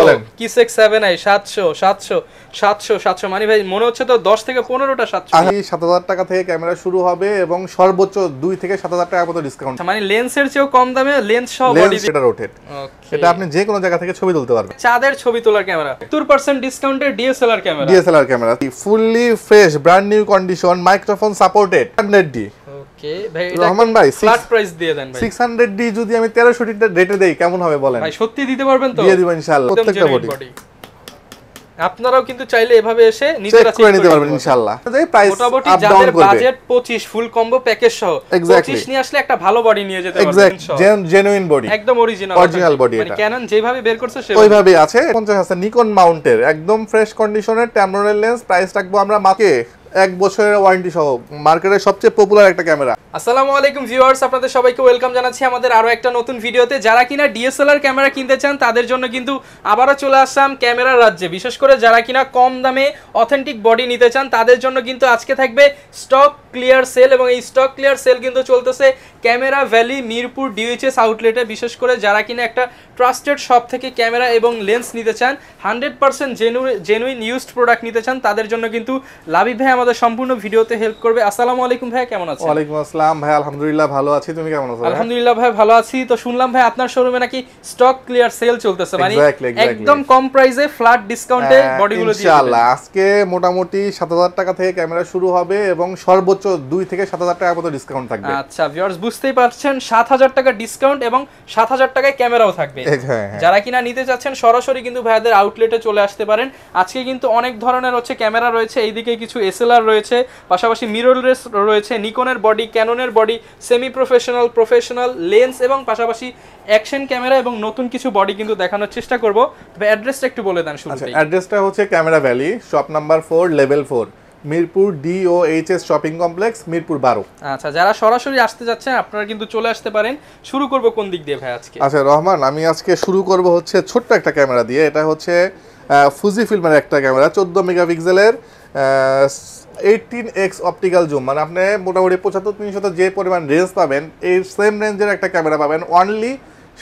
বলেন কিসেক 7i 700 700 700 700 মানে ভাই মনে হচ্ছে তো 10 থেকে 15টা 700 আমি 7000 টাকা থেকে ক্যামেরা শুরু হবে এবং সর্বোচ্চ 2 থেকে 7000 টাকা পর্যন্ত ডিসকাউন্ট। মানে লেন্সের চেয়েও কম দামে লেন্স সহ বডি এটা রোটেট। ওকে, এটা আপনি যে কোনো জায়গা থেকে ছবি তুলতে পারবেন। চাঁদের ছবি তোলার ক্যামেরা 70% ডিসকাউন্টে DSLR camera fully fresh brand new condition microphone supported 100D। ওকে ভাই, রহমান ভাই ফ্ল্যাট প্রাইস দিয়ে দেন ভাই। 600D যদি আমি 1300 রেটে দেই কেমন হবে বলেন? ভাই সত্যি দিতে পারবেন তো? দিয়ে দিব ইনশাআল্লাহ। প্রত্যেকটা বডি আপনারাও কিন্তু চাইলে এভাবে এসে নিজেরা চেক করে নিতে পারবেন ইনশাআল্লাহ। এই প্রাইস মোটামুটি যাদের বাজেট 25 ফুল কম্বো প্যাকেজ সহ 25 নিয়ে আসলে একটা ভালো বডি নিয়ে যেতে পারবেন ইনশাআল্লাহ। জেনুইন বডি, একদম অরিজিনাল বডি। মানে ক্যানন যেভাবে বের করছে ওইভাবেই আছে। 50 আছে নিকন মাউন্টের একদম ফ্রেশ কন্ডিশনের টেম্পোরাল লেন্স। প্রাইস রাখবো আমরা মাত্র 1 বছরের ওয়ারেন্টি সহ। মার্কেটের সবচেয়ে পপুলার একটা ক্যামেরা। আসসালামু আলাইকুম ভিউয়ার্স, আপনাদের সবাইকে ওয়েলকাম জানাচ্ছি আমাদের আরো একটা নতুন ভিডিওতে। যারা কিনা ডিএসএলআর ক্যামেরা কিনতে চান তাদের জন্য কিন্তু আবারো চলে আসলাম ক্যামেরার রাজ্যে। বিশেষ করে যারা কিনা কম দামে অথেন্টিক বডি নিতে চান তাদের জন্য কিন্তু আজকে থাকবে স্টক ক্লিয়ার সেল, এবং এই স্টক ক্লিয়ার সেল কিন্তু চলতেছে ক্যামেরা ভ্যালি মিরপুর ডিএইচএস আউটলেটে। বিশেষ করে যারা কিনা একটা ট্রাস্টেড শপ থেকে ক্যামেরা এবং লেন্স নিতে চান, 100% জেনুইন ইউজড প্রোডাক্ট নিতে চান, তাদের জন্য কিন্তু লাবিব ভাই আমাদের সম্পূর্ণ ভিডিওতে হেল্প করবে। আসসালামু আলাইকুম ভাই, কেমন আছেন? ওয়ালাইকুম আসসালাম ভাই, আলহামদুলিল্লাহ ভালো আছি। তুমি কেমন আছো? আলহামদুলিল্লাহ ভাই ভালো আছি। তো শুনলাম ভাই আপনার শোরুমে নাকি স্টক ক্লিয়ার সেল চলতেছে, মানে একদম কম প্রাইসে ফ্ল্যাট ডিসকাউন্টে বডিগুলো দিয়ে ইনশাআল্লাহ। আজকে মোটামুটি 7000 টাকা থেকে ক্যামেরা শুরু হবে এবং সর্বোচ্চ 2 থেকে 7000 টাকা পর্যন্ত ডিসকাউন্ট থাকবে। আচ্ছা ভিউয়ার্স, বুঝতেই পারছেন 7000 টাকা ডিসকাউন্ট এবং 7000 টাকায় ক্যামেরাও থাকবে। যারা কিনা নিতে চাচ্ছেন সরাসরি কিন্তু ভাইদের আউটলেটে চলে আসতে পারেন। আজকে কিন্তু অনেক ধরনের হচ্ছে ক্যামেরা রয়েছে, এইদিকে কিছু এসএলআর রয়েছে, পাশাপাশি মিররলেস রয়েছে, নিকনের বডি, ক্যাননের body, semi professional, professional lens এবং পাশাপাশি অ্যাকশন ক্যামেরা এবং নতুন কিছু বডি কিন্তু দেখানোর চেষ্টা করব। তবে অ্যাড্রেসটা একটু বলে দেন শুরুতেই। অ্যাড্রেসটা হচ্ছে camera valley, shop number 4, level 4, Mirpur DOHS shopping complex, Mirpur 12। আচ্ছা, যারা সরাসরি আসতে যাচ্ছেন আপনারা কিন্তু চলে আসতে পারেন। শুরু করব কোন দিক দিয়ে ভাই আজকে? আচ্ছা রহমান, আমি আজকে শুরু করব হচ্ছে ছোট্ট একটা ক্যামেরা দিয়ে। এটা হচ্ছে ফুজি ফিল্মের একটা ক্যামেরা, 14 মেগাপিক্সেলের 18x অপটিক্যাল জুম। মানে আপনি মোটামুটি 75-300 যে পরিমাণ রেঞ্জ পাবেন, এই সেম রেঞ্জের একটা ক্যামেরা পাবেন অনলি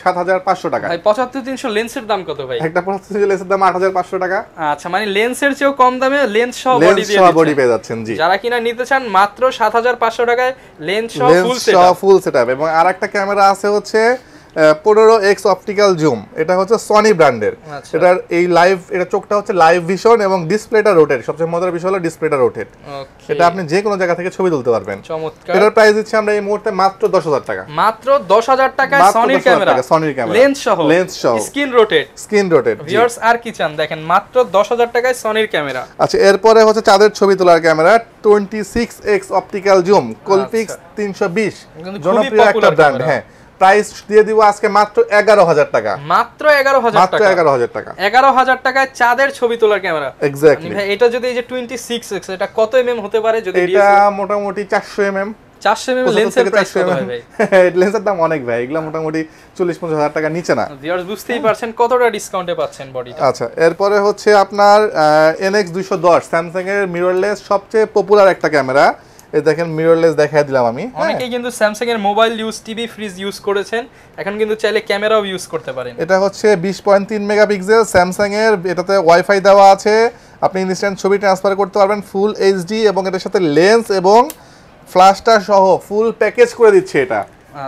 7500 টাকা। ভাই 75-300 লেন্সের দাম কত ভাই? একটা 75 লেন্সের দাম 8500 টাকা। আচ্ছা, মানে লেন্সের চেয়েও কম দামে লেন্স সহ বডি পেয়ে যাচ্ছেন। জি, যারা কিনা নিতে চান মাত্র 7500 টাকায় লেন্স সহ ফুল সেটআপ। এবং আরেকটা ক্যামেরা আছে হচ্ছে 15x অপটিক্যাল জুম। এটা হচ্ছে সনি ব্র্যান্ডের। এটার এই লাইভ, এটা চোখটা হচ্ছে লাইভ ভিশন এবং ডিসপ্লেটা রোটেট। সবচেয়ে মজার বিষয় হলো ডিসপ্লেটা রোটেট। এটা আপনি যে কোনো জায়গা থেকে ছবি তুলতে পারবেন। চমৎকার। এটার প্রাইস দিচ্ছি আমরা এই মুহূর্তে মাত্র 10000 টাকা। মাত্র 10000 টাকায় সনির ক্যামেরা, লেন্স সহ স্ক্রিন রোটেট। ভিউয়ার্স আর কি চান, দেখেন মাত্র 10000 টাকায় সনির ক্যামেরা। আচ্ছা, এরপরে হচ্ছে চাঁদের ছবি তোলার ক্যামেরা 26x অপটিক্যাল জুম, কোলপিক্স 320, জনপ্রিয় একটা ব্র্যান্ড। হ্যাঁ, প্রাইস দিয়ে দিব আজকে মাত্র 11000 টাকা। মাত্র 11000 টাকা। 11000 টাকা। 11000 টাকায় চাঁদের ছবি তোলার ক্যামেরা। এক্স্যাক্টলি। ভাই এটা যদি এই যে 26x, এটা কত এমএম হতে পারে? যদি এটা মোটামুটি 400 এমএম। 400 এমএম লেন্সের প্রাইস কত হয় ভাই? লেন্সের দাম অনেক ভাই, এগুলা মোটামুটি 40-50 টাকা নিচে না। ভিউয়ার্স বুঝতেই পারছেন কতটা ডিসকাউন্টে পাচ্ছেন বডিটা। আচ্ছা, এরপরে হচ্ছে আপনার NX210 স্যামসাং এর মিররলেস সবচেয়ে পপুলার একটা ক্যামেরা। এই দেখেন মিররলেস দেখাই দিলাম আমি। অনেকেই কিন্তু স্যামসাং এর mobile use, TV, fridge use করেছেন, এখন কিন্তু চাইলে ক্যামেরাও ইউজ করতে পারেন। এটা হচ্ছে 20.3 মেগাপিক্সেল স্যামসাং এর। এটাতে ওয়াইফাই দেওয়া আছে, আপনি ইনস্ট্যান্ট ছবি ট্রান্সফার করতে পারবেন ফুল এইচডি, এবং এটার সাথে লেন্স এবং ফ্ল্যাশটা সহ ফুল প্যাকেজ করে দিচ্ছে এটা।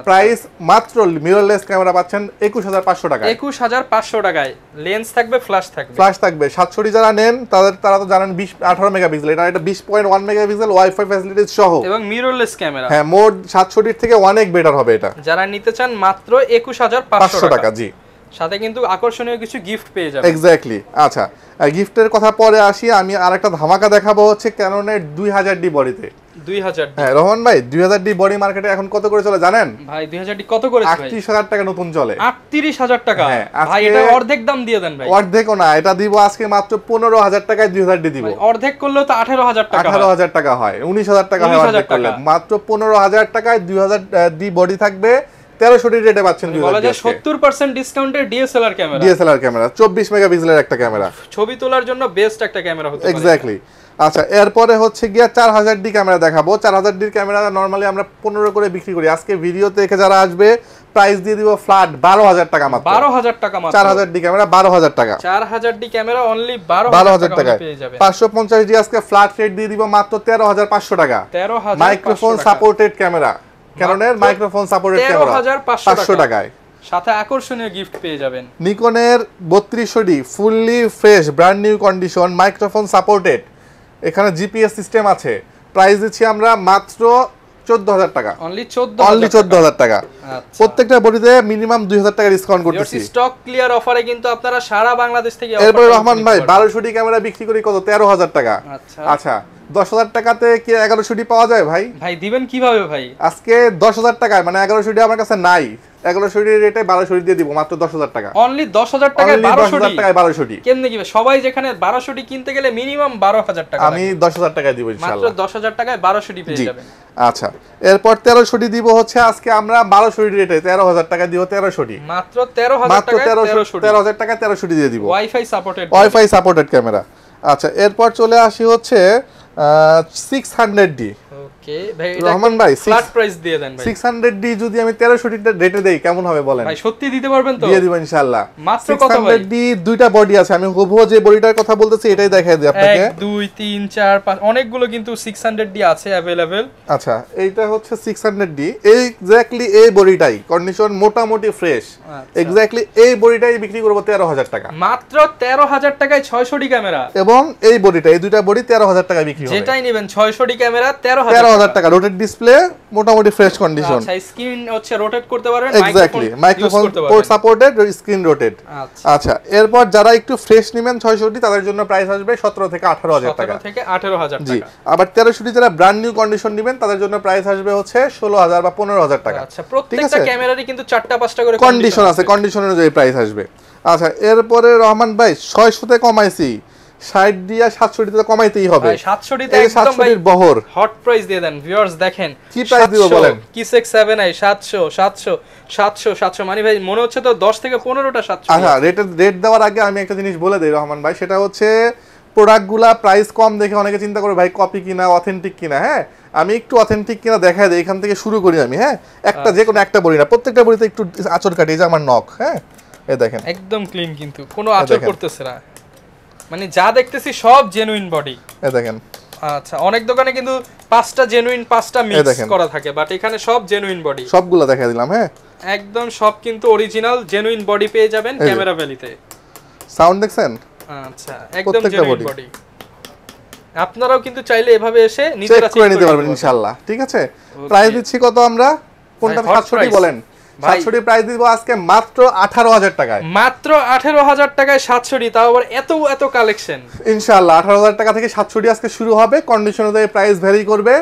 প্রাইস মাত্র মিররলেস ক্যামেরা পাচ্ছেন 21500 টাকা। 21500 টাকায় লেন্স থাকবে, ফ্ল্যাশ থাকবে। 760 যারা নেন তারা তো জানেন 18 মেগাপিক্সেল। এটা 20.1 মেগাপিক্সেল ওয়াইফাই ফ্যাসিলিটিস সহ এবং মিররলেস ক্যামেরা। হ্যাঁ, মোড 760 থেকে অনেক বেটার হবে এটা। যারা নিতে চান মাত্র 21500 টাকা। জি, সাথে কিন্তু আকর্ষণীয় কিছু গিফট পেয়ে যাবেন। এক্স্যাক্টলি। আচ্ছা, গিফটের কথা পরে আসি। আমি আরেকটা ধামাকা দেখাবো হচ্ছে ক্যাননের 2000D বডিতে। 2000D? হ্যাঁ রহমান ভাই, 2000D বডি মার্কেটে এখন কত করে চলে জানেন? ভাই 2000D কত করে ভাই? 38000 টাকা নতুন চলে। 38000 টাকা? ভাই এটা অর্ধেক দাম দিয়ে দেন ভাই। অর্ধেকও না, এটা দিব আজকে মাত্র 15000 টাকায় 2000D দিব। অর্ধেক করলেও তো 18000 টাকা। 18000 টাকা হয়, 19000 টাকা হয় অর্ধেক করলে। মাত্র 15000 টাকায় 2000D বডি থাকবে, 1300 রেটে পাচ্ছেন। বলা যায় 70% ডিসকাউন্টে ডিএসএলআর ক্যামেরা 24 মেগাপিক্সেলের একটা ক্যামেরা, ছবি তোলার জন্য বেস্ট একটা ক্যামেরা হতে পারে। এক্স্যাক্টলি। আচ্ছা, এরপরে হচ্ছে গিয়া 4000D ক্যামেরা দেখাবো। 4000D ক্যামেরা নরমালি আমরা 15 করে বিক্রি করি। আজকে ভিডিও দেখে যারা আসবে প্রাইস দিয়ে দিব ফ্ল্যাট 12000 টাকা মাত্র। 12000 টাকা মাত্র। 4000 ডি ক্যামেরা 12000 টাকা। 4000 ডি ক্যামেরা অনলি 12000 টাকা পেয়ে যাবেন। 550 ডি আজকে ফ্ল্যাট রেট দিয়ে দিব মাত্র 13500 টাকা। 13500 মাইক্রোফোন সাপোর্টেড ক্যামেরা, ক্যাননের মাইক্রোফোন সাপোর্টেড ক্যামেরা 13500 টাকায়। সাথে আকর্ষণীয় গিফট পেয়ে যাবেন। নিকনের 3200 D fully fresh brand new condition microphone supported, এখানে জিপিএস সিস্টেম আছে। প্রাইস দিচ্ছি আমরা মাত্র 14000 টাকা। অনলি 14000 টাকা। প্রত্যেকটা বডিতে মিনিমাম 2000 টাকা ডিসকাউন্ট করতেছি। স্টক ক্লিয়ার অফারে কিন্তু আপনারা সারা বাংলাদেশ থেকে অফার। এরপর রহমান ভাই 1200 ডি ক্যামেরা বিক্রি করি কত? 13000 টাকা। আচ্ছা 10000 টাকাতে কি 1100 ডি পাওয়া যায় ভাই? ভাই দিবেন কিভাবে ভাই? আজকে 10000 টাকায় মানে 1100 ডি আমার কাছে নাই। 1100 ডি রেটে 1200 ডি দিয়ে দিব মাত্র 10000 টাকা। অনলি 10000 টাকায় 1200 ডি। কেমনে কি সবাই যেখানে 1200 ডি কিনতে গেলে মিনিমাম 12000 টাকা আমি 10000 টাকায় দিব ইনশাআল্লাহ। মাত্র 10000 টাকায় 1200 ডি পেয়ে যাবেন। আচ্ছা এরপর 1300 ডি দিব হচ্ছে আজকে আমরা 1200 ডি রেটে 13000 টাকা দিব 1300 ডি। মাত্র 13000 টাকায় 13000 টাকায় 1300 ডি দিয়ে দিব। Wifi supported camera. আচ্ছা এরপর চলে আসি হচ্ছে 600 ডি। ওকে ভাই রহমান ভাই ফ্ল্যাট প্রাইস দিয়ে দেন ভাই। 600 ডি যদি আমি 1300 ডি রেটে দেই কেমন হবে বলেন? ভাই সত্যি দিতে পারবেন তো? দিয়ে দিব ইনশাআল্লাহ। মাত্র কত ভাই? 600 ডি দুইটা বডি আছে, আমি হুবহু যে বডিটার কথা বলতেছি এটাই দেখাই দিই আপনাকে। 1 2 3 4 5 অনেকগুলো কিন্তু 600 ডি আছে अवेलेबल। আচ্ছা এইটা হচ্ছে 600 ডি, এক্স্যাক্টলি এই বডিটাই কন্ডিশন মোটামুটি ফ্রেশ। এক্স্যাক্টলি এই বডিটাই বিক্রি করব 13000 টাকা। মাত্র 13000 টাকায় 600 ডি ক্যামেরা এবং এই বডিটা এই দুইটা বডি 13000 টাকায় বিক্রি হবে। যেটাই নেবেন 600 ডি ক্যামেরা 13000 টাকা। রোটেট ডিসপ্লে মোটামুটি ফ্রেশ কন্ডিশন। আচ্ছা স্ক্রিন হচ্ছে রোটেট করতে পারবেন, exactly microphone port supported, screen rotate. আচ্ছা এরপর যারা একটু ফ্রেশ নেবেন 600 ডি তাদের জন্য প্রাইস আসবে 17 থেকে 18000 টাকা। 17 থেকে 18000 টাকা। জি আবার 1300 ডি যারা ব্র্যান্ড নিউ কন্ডিশন নেবেন তাদের জন্য প্রাইস আসবে হচ্ছে 16000 বা 15000 টাকা। আচ্ছা প্রত্যেকটা ক্যামেরারই কিন্তু 4টা 5টা করে কন্ডিশন আছে, কন্ডিশন অনুযায়ী প্রাইস আসবে। আচ্ছা এরপরে রহমান ভাই 600 তে কমাইছি, 60 দিয়া 700 ডিতে কমাইতেই হবে। ভাই 700 ডিতে একদম ভাই বহর হট প্রাইস দিয়ে দেন। ভিউয়ার্স দেখেন কি প্রাইস দিব বলেন? কিসেক্স 7i 700 700 700 700 মানে ভাই মনে হচ্ছে তো 10 থেকে 15টা 700। আচ্ছা রেট দেওয়ার আগে আমি একটা জিনিস বলে দেই রহমান ভাই, সেটা হচ্ছে প্রোডাক্টগুলা প্রাইস কম দেখে অনেকে চিন্তা করে ভাই কপি কিনা অথেন্টিক কিনা। হ্যাঁ আমি একটু অথেন্টিক কিনা দেখাই দেই, এখান থেকে শুরু করি আমি। হ্যাঁ একটা যে কোনো একটা বড়ি না, প্রত্যেকটা বড়িতে একটু আঁচড় কাটি, যে আমার নখ। হ্যাঁ এই দেখেন একদম ক্লিন, কিন্তু কোনো আঁচড় করতেছে না, মানে যা দেখতেছি সব জেনুইন বডি। এই দেখেন। আচ্ছা অনেক দোকানে কিন্তু 5টা জেনুইন 5টা মিক্স করা থাকে, বাট এখানে সব জেনুইন বডি। সবগুলো দেখাই দিলাম। হ্যাঁ একদম সব কিন্তু অরিজিনাল জেনুইন বডি পেয়ে যাবেন ক্যামেরা ভ্যালিতে। সাউন্ড দেখছেন? আচ্ছা একদম জেনুইন বডি। আপনারাও কিন্তু চাইলে এভাবে এসে নিজেরা চেক করে নিতে পারবেন ইনশাআল্লাহ। ঠিক আছে প্রাইস দিচ্ছি কত আমরা? কোনটা 700 ডি বলেন? 700 ডি প্রাইস দিব আজকে মাত্র 18000 টাকায়। মাত্র 18000 টাকায় 700 ডি, তাও আবার এত এত কালেকশন। ইনশাআল্লাহ 18000 টাকা থেকে 700 ডি আজকে শুরু হবে। কন্ডিশন অনুযায়ী প্রাইস ভ্যারি করবে।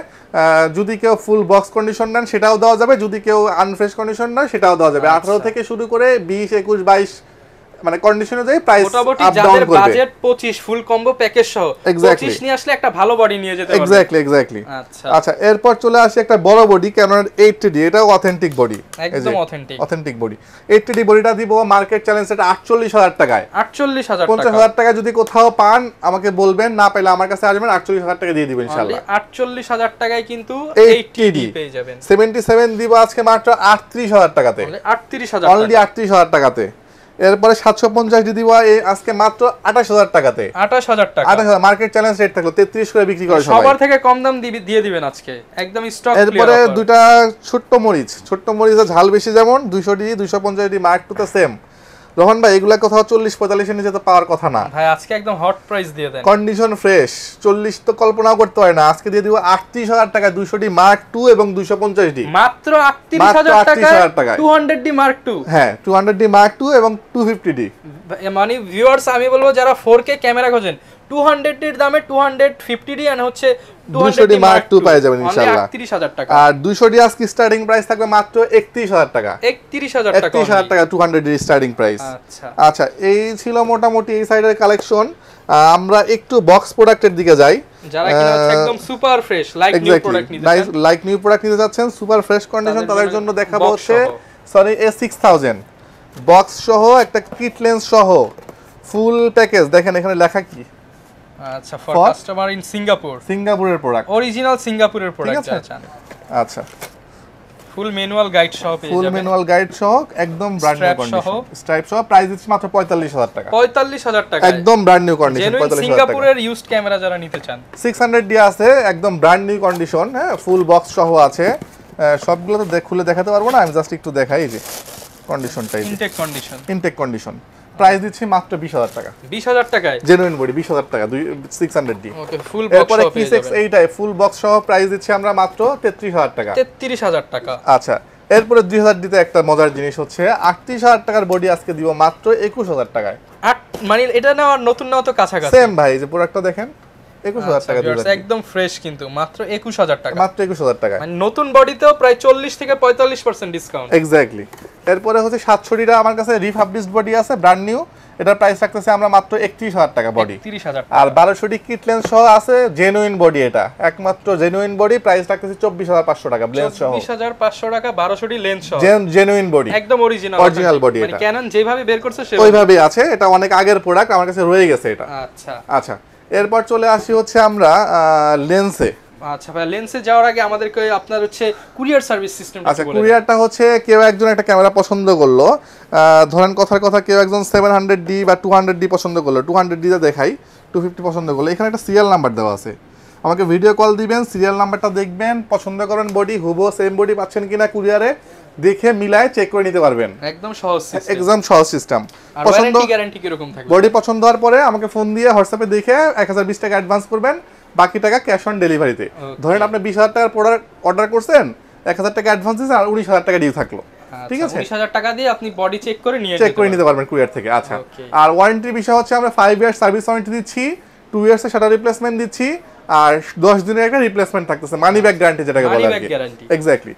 যদি কেউ ফুল বক্স কন্ডিশন নেন সেটাও দেওয়া যাবে, যদি কেউ আনফ্রেশ কন্ডিশন নেন সেটাও দেওয়া যাবে। 18 থেকে শুরু করে 20 21 22 মানে কন্ডিশন অনুযায়ী প্রাইস আপ ডাউন করবে। বাজেট 25 ফুল কম্বো প্যাকেজ সহ 25 নিয়ে আসলে একটা ভালো বডি নিয়ে যেতে পারবে। এক্স্যাক্টলি। আচ্ছা এরপর চলে আসে একটা বড় বডি ক্যানন 80D, এটাও অথেন্টিক বডি, একদম অথেন্টিক বডি। 80D বডিটা দিব মার্কেট চ্যালেঞ্জ এটা 48000 টাকায়। 48000 টাকা। 50000 টাকা যদি কোথাও পান আমাকে বলবেন, না পেলে আমার কাছে আসবেন, 48000 টাকা দিয়ে দিবেন ইনশাআল্লাহ। 48000 টাকায় কিন্তু 80D পেয়ে যাবেন। 77 দিব আজকে মাত্র 38000 টাকাতে। 38000 অনলি 38000 টাকাতে। এরপরে 750 ডি দিব আজকে মাত্র 28000 টাকাতে। 28000 টাকা। 28000 মার্কেট চ্যালেঞ্জ রেট থাকলো 33 করে বিক্রি করে সবাই। সবার থেকে কম দাম দিয়ে দিবেন আজকে একদম স্টক ক্লিয়ার। এরপরে দুইটা ছোট্ট মরিচের ঝাল বেশি, যেমন 200 ডি 250 ডি মার্ক টু তে সেম। রোহন ভাই এগুলা কোথাও 40-45 এর নিচে তো পাওয়ার কথা না ভাই, আজকে একদম হট প্রাইস দিয়ে দেন। কন্ডিশন ফ্রেশ 40 তো কল্পনাও করতে হয় না, আজকে দিয়ে দিব 38000 টাকা 200 ডি মার্ক 2 এবং 250 ডি মাত্র 38000 টাকা 200 ডি মার্ক 2। হ্যাঁ 200 ডি মার্ক 2 এবং 250 ডি। মানে ভিউয়ার্স আমি বলবো যারা 4K ক্যামেরা খোঁজেন 200 এর দামে 250 ডি এন্ড হচ্ছে 200 ডি মার্ক 2 পেয়ে যাবেন ইনশাআল্লাহ। 38000 টাকা। আর 200 ডি আজকে স্টার্টিং প্রাইস থাকবে মাত্র 31000 টাকা। 31000 টাকা। 31000 টাকা 200 ডি স্টার্টিং প্রাইস। আচ্ছা এই ছিল মোটামুটি এই সাইডের কালেকশন। আমরা একটু বক্স প্রোডাক্টের দিকে যাই। যারা কিনা একদম super fresh like new product নিতে চান, লাইক নিউ প্রোডাক্ট নিতে যাচ্ছেন সুপার ফ্রেশ কন্ডিশন, তাদের জন্য দেখাবো হচ্ছে সনি A6000 বক্স সহ একটা কিট লেন্স সহ ফুল প্যাকেজ। দেখেন এখানে লেখা কি? আচ্ছা ফর কাস্টমার ইন সিঙ্গাপুর। সিঙ্গাপুরের প্রোডাক্ট, অরিজিনাল সিঙ্গাপুরের প্রোডাক্ট চান। আচ্ছা ফুল ম্যানুয়াল গাইড সহ পেয়ে যাবেন, ফুল ম্যানুয়াল গাইড সহ একদম ব্র্যান্ড নিউ কন্ডিশন, স্ট্রাইপ সহ। প্রাইস দিচ্ছি মাত্র 45000 টাকা। 45000 টাকা একদম ব্র্যান্ড নিউ কন্ডিশন, 45000 টাকা। সিঙ্গাপুরের ইউজড ক্যামেরা যারা নিতে চান 600D আছে, একদম ব্র্যান্ড নিউ কন্ডিশন, হ্যাঁ, ফুল বক্স সহ আছে। সবগুলো তো খুলে দেখাতে পারবো না, আমি জাস্ট একটু দেখাই যে কন্ডিশনটাই, ইনটেক কন্ডিশন। প্রাইস দিচ্ছি মাত্র 20000 টাকা। 20000 টাকায় জেনুইন বডি 20000 টাকা, 600D। ওকে, ফুল বক্স এরপরে সহ পেয়ে যাবেন। এইটাই ফুল বক্স সহ প্রাইস দিচ্ছি আমরা মাত্র 33000 টাকা। 33000 টাকা। আচ্ছা, এরপরে 2000 দিতে একটা মজার জিনিস হচ্ছে 38000 টাকার বডি আজকে দিব মাত্র 21000 টাকায়। মানে এটা না নতুন নাও তো কাছাকাছি সেম ভাই, যে প্রোডাক্টটা দেখেন 21000 টাকা দিবেন, একদম ফ্রেশ, কিন্তু মাত্র 21000 টাকা, মাত্র 21000 টাকা। মানে নতুন বডিতেও প্রায় 40 থেকে 45% ডিসকাউন্ট। এক্স্যাক্টলি। এরপরে হচ্ছে 700Dটা আমার কাছে রিফাবলিশড বডি আছে, ব্র্যান্ড নিউ। এটার প্রাইস রাখতেছে আমরা মাত্র 31000 টাকা বডি। 31000 আর 1200D কিট লেন্স সহ আছে, জেনুইন বডি, এটা একমাত্র জেনুইন বডি, প্রাইস রাখতেছে 24500 টাকা লেন্স সহ। 24500 টাকা 1200D লেন্স সহ, জেনুইন বডি, একদম অরিজিনাল বডি। মানে ক্যানন যেভাবে বের করছে ওইভাবেই আছে, এটা অনেক আগের প্রোডাক্ট, আমার কাছে রয়ে গেছে এটা। আচ্ছা আচ্ছা, এরপর চলে আসি হচ্ছে আমরা লেন্সে। আচ্ছা ভাই, লেন্সে যাওয়ার আগে আমাদেরকে আপনার হচ্ছে কুরিয়ার সার্ভিস সিস্টেম। আচ্ছা, কুরিয়ারটা হচ্ছে কেউ একজন একটা ক্যামেরা পছন্দ করলো, ধরেন কথার কথা কেউ একজন 700D বা 200D পছন্দ করলো, 200D তে দেখাই, 250 পছন্দ করলো, এখানে একটা সিরিয়াল নাম্বার দেওয়া আছে। আমাকে ভিডিও কল দিবেন, সিরিয়াল নাম্বারটা দেখবেন, পছন্দ করেন বডি, হুবহু সেম বডি পাচ্ছেন কিনা কুরিয়ারে দেখে মিলায় চেক করে নিতে পারবেন। একদম সহজ সিস্টেম, একদম সহজ সিস্টেম। পছন্দ গ্যারান্টি কি রকম থাকবে? বডি পছন্দ হওয়ার পরে আমাকে ফোন দিয়ে হোয়াটসঅ্যাপে দেখে 1020 টাকা অ্যাডভান্স করবেন, বাকি টাকা ক্যাশ অন ডেলিভারিতে। ধরেন আপনি 20000 টাকার প্রোডাক্ট অর্ডার করছেন, 1000 টাকা অ্যাডভান্স দিয়েছেন, আর 19000 টাকা ডিউ থাকলো, ঠিক আছে? 19000 টাকা দিয়ে আপনি বডি চেক করে নিতে পারবেন কুরিয়ার থেকে। আচ্ছা, আর ওয়ারেন্টির বিষয় হচ্ছে আমরা 5 ইয়ার্স সার্ভিস ওয়ারেন্টি দিচ্ছি, 2 ইয়ার্সের শাটার রিপ্লেসমেন্ট দিচ্ছি, আর 10 দিনের একটা রিপ্লেসমেন্ট থাকতেছে, মানি ব্যাক গ্যারান্টি যেটাকে বলে আর কি। এক্স্যাক্টলি।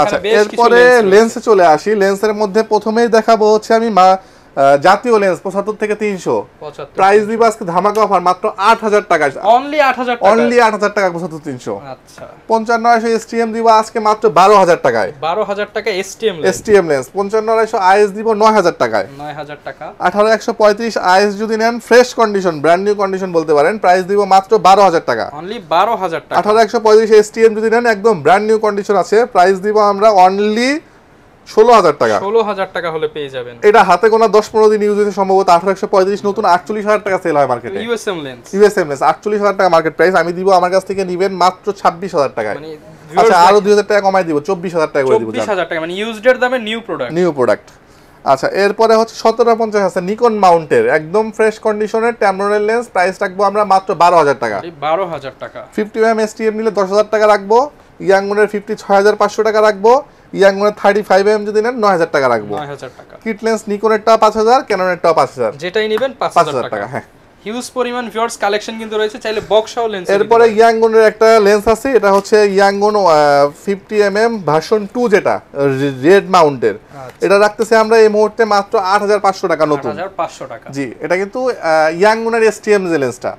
আচ্ছা, এরপরে লেন্সে চলে আসি। লেন্সের মধ্যে প্রথমেই দেখাবো হচ্ছে আমি জাতীয় লেন্স 75 থেকে 300, প্রাইস দিব আজকে ধামাকা অফার মাত্র 8000 টাকা, অনলি 8000 টাকা, অনলি 8000 টাকা 75 300। আচ্ছা, 5500 এসটিএম দিব আজকে মাত্র 12000 টাকায়, 12000 টাকা এসটিএম লেন্স। 5500 আইএস দিব 9000 টাকায়, 9000 টাকা। 18135 আইএস যদি নেন fresh condition, brand new condition বলতে পারেন, প্রাইস দিব মাত্র 12000 টাকা, অনলি 12000 টাকা। 18135 এসটিএম যদি নেন একদম ব্র্যান্ড নিউ কন্ডিশন আছে, প্রাইস দিব আমরা অনলি 16000 টাকা। 16000 টাকা হলে পেয়ে যাবেন। এটা হাতে গোনা 10-15 দিন ইউজ হয়েছে সম্ভবত। 18135 নতুন 48000 টাকা সেল হয় মার্কেটে, ইউএসএম লেন্স 48000 টাকা মার্কেট প্রাইস। আমি দিব আমার কাছ থেকে নিবেন মাত্র 26000 টাকায়। মানে আচ্ছা, আরো 2000 টাকা কমাই দিব, 24000 টাকা করে দিব। 24000 টাকা মানে ইউজড এর দামে নিউ প্রোডাক্ট। আচ্ছা, এরপরে হচ্ছে 1750 আছে নিকন মাউন্টের একদম ফ্রেশ কন্ডিশনের ট্যামরনের লেন্স, প্রাইস রাখবো আমরা মাত্র 12000 টাকা। 12000 টাকা। 50mm এসটিএম নিলে 10000 টাকা রাখবো, ইয়াংগুনের 50 6500 টাকা রাখবো, ইয়াংগুনের 35mm যদি নেন 9000 টাকা রাখবো। 9000 টাকা। কিট লেন্স নিকনেরটা 5000, ক্যাননেরটা 5000, যেটাই নেবেন 5000 টাকা। হ্যাঁ, হিউজ পরিমাণ ভিউয়ার্স কালেকশন কিন্তু রয়েছে, চাইলে বক্স সহ লেন্স। এরপরে ইয়াংগুনের একটা লেন্স আছে, এটা হচ্ছে ইয়াংগুন 50mm ভার্সন 2 যেটা রেড মাউন্টের, এটা রাখতেছে আমরা এই মুহূর্তে মাত্র 8500 টাকা নতুন। 8500 টাকা। জি, এটা কিন্তু ইয়াংগুনের এসটিএম যে লেন্সটা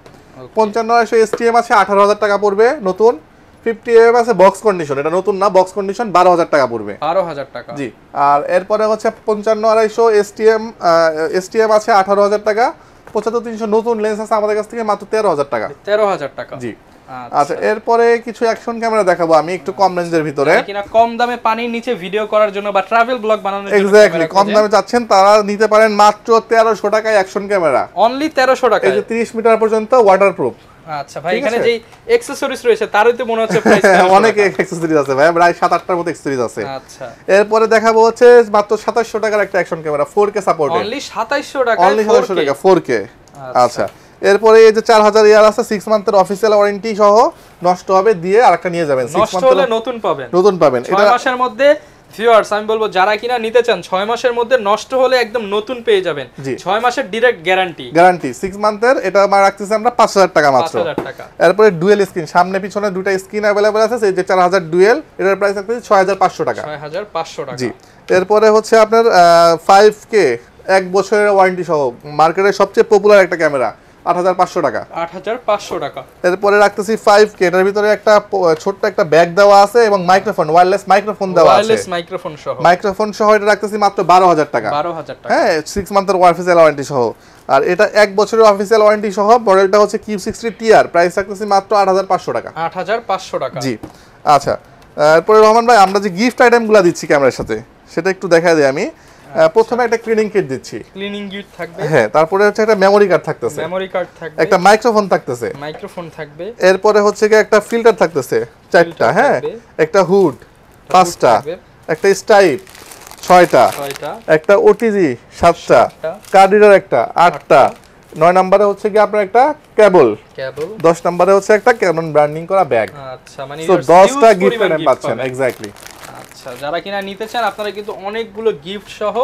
5500 এসটিএম আছে, 18000 টাকা পড়বে নতুন। 50mm আছে বক্স কন্ডিশন, এটা নতুন না, বক্স কন্ডিশন 12000 টাকা পড়বে। 12000 টাকা। জি, আর এরপরে হচ্ছে 55-250 এসটিএম আছে 18000 টাকা। 75-300 নতুন লেন্স আছে আমাদের কাছ থেকে মাত্র 13000 টাকা। 13000 টাকা। জি। আচ্ছা, এরপরে কিছু অ্যাকশন ক্যামেরা দেখাবো আমি একটু কম রেঞ্জের ভিতরে, কিনা কম দামে পানির নিচে ভিডিও করার জন্য বা ট্রাভেল ব্লগ বানানোর জন্য। এক্স্যাক্টলি, কম দামে চাচ্ছেন তারা নিতে পারেন মাত্র 1300 টাকায় অ্যাকশন ক্যামেরা, অনলি 1300 টাকা। এই যে 30 মিটার পর্যন্ত ওয়াটারপ্রুফ। আচ্ছা ভাই, এখানে যে অ্যাকসেসরিজ রয়েছে তারই তো মনে হচ্ছে প্রাইস অনেক অ্যাকসেসরিজ আছে ভাই, প্রায় 7-8টার মতো অ্যাকসেসরিজ আছে। আচ্ছা, এরপরে দেখাবো হচ্ছে মাত্র 2700 টাকার একটা action camera 4K supported, only 2700 টাকা, অনলি 2700 টাকা 4K। আচ্ছা, এরপরে এই যে 4000 ইয়ার আছে 6 মান্থের অফিশিয়াল ওয়ারেন্টি সহ, নষ্ট হবে দিয়ে আরেকটা নিয়ে যাবেন, 6 নষ্ট হলে নতুন পাবেন। এটা 6 মাসের মধ্যে ভিউয়ার্স আমি বলবো যারা কিনা নিতে চান 6 মাসের মধ্যে নষ্ট হলে একদম নতুন পেয়ে যাবেন। 6 মাসের ডিরেক্ট গ্যারান্টি 6 মান্থের, এটা আমরা রাখতেছি আমরা 5000 টাকা মাত্র। 5000 টাকা। এরপর ডুয়েল স্ক্রিন, সামনে পিছনে দুটো স্ক্রিন अवेलेबल আছে, এই যে 4000 ডুয়েল, এটার প্রাইস রাখতেছি 6500 টাকা। 6500 টাকা। জি, এরপরে হচ্ছে আপনার 5K 1 বছরের ওয়ারেন্টি সহ, মার্কেটের সবচেয়ে পপুলার একটা ক্যামেরা 8500 টাকা। 8500 টাকা। এরপরে রাখতেছি 5K, এটার ভিতরে একটা ছোট্ট একটা ব্যাগ দেওয়া আছে এবং মাইক্রোফোন, ওয়্যারলেস মাইক্রোফোন দেওয়া আছে, ওয়্যারলেস মাইক্রোফোন সহ এটা রাখতেছি মাত্র 12000 টাকা। 12000 টাকা। হ্যাঁ, 6 মান্থের অফিশিয়াল ওয়ারেন্টি সহ। আর এটা 1 বছরের অফিশিয়াল ওয়ারেন্টি সহ, মডেলটা হচ্ছে Q60 TR, প্রাইস রাখতেছি মাত্র 8500 টাকা। 8500 টাকা। জি। আচ্ছা, এরপরে রহমান ভাই আমরা যে গিফট আইটেমগুলো দিচ্ছি ক্যামেরার সাথে সেটা একটু দেখা দিই আমি। প্রথমে একটা ক্লিনিং কিট দিচ্ছি, ক্লিনিং কিট থাকবে। হ্যাঁ, তারপরে হচ্ছে একটা মেমোরি কার্ড থাকতেছে, মেমোরি কার্ড থাকবে, একটা মাইক্রোফোন থাকতেছে, মাইক্রোফোন থাকবে, এরপরে হচ্ছে কি একটা ফিল্টার থাকতেছে 4টা, হ্যাঁ, একটা হুড 5টা, একটা স্টাইপ 6টা, একটা ওটিজি 7টা, কার্ড রিডার একটা 8টা, 9 নম্বরে হচ্ছে কি আপনার একটা কেবল, 10 নম্বরে হচ্ছে একটা ক্যানন ব্র্যান্ডিং করা ব্যাগ। আচ্ছা, মানে সো 10টা গিফট আইটেম পাচ্ছেন এক্স্যাক্টলি। আচ্ছা, যারা কিনা নিতে চান আপনারা কিন্তু অনেকগুলো গিফট সহ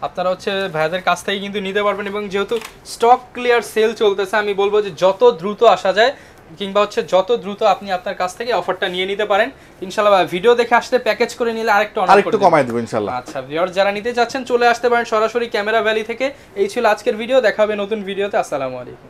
আপনারা হচ্ছে ভাইদের কাছ থেকে কিন্তু নিতে পারবেন। এবং যেহেতু স্টক ক্লিয়ার সেল চলতেছে, আমি বলবো যে যত দ্রুত আসা যায় কিংবা হচ্ছে যত দ্রুত আপনি আপনার কাছ থেকে অফারটা নিয়ে নিতে পারেন ইনশাআল্লাহ। ভিডিও দেখে আসতে প্যাকেজ করে নিলে আরেকটু কমাই দেব ইনশাআল্লাহ। আচ্ছা ভিউয়ার যারা নিতে যাচ্ছেন চলে আসতে পারেন সরাসরি ক্যামেরা ভ্যালি থেকে। এই ছিল আজকের ভিডিও, দেখা হবে নতুন ভিডিওতে। আসসালামু আলাইকুম।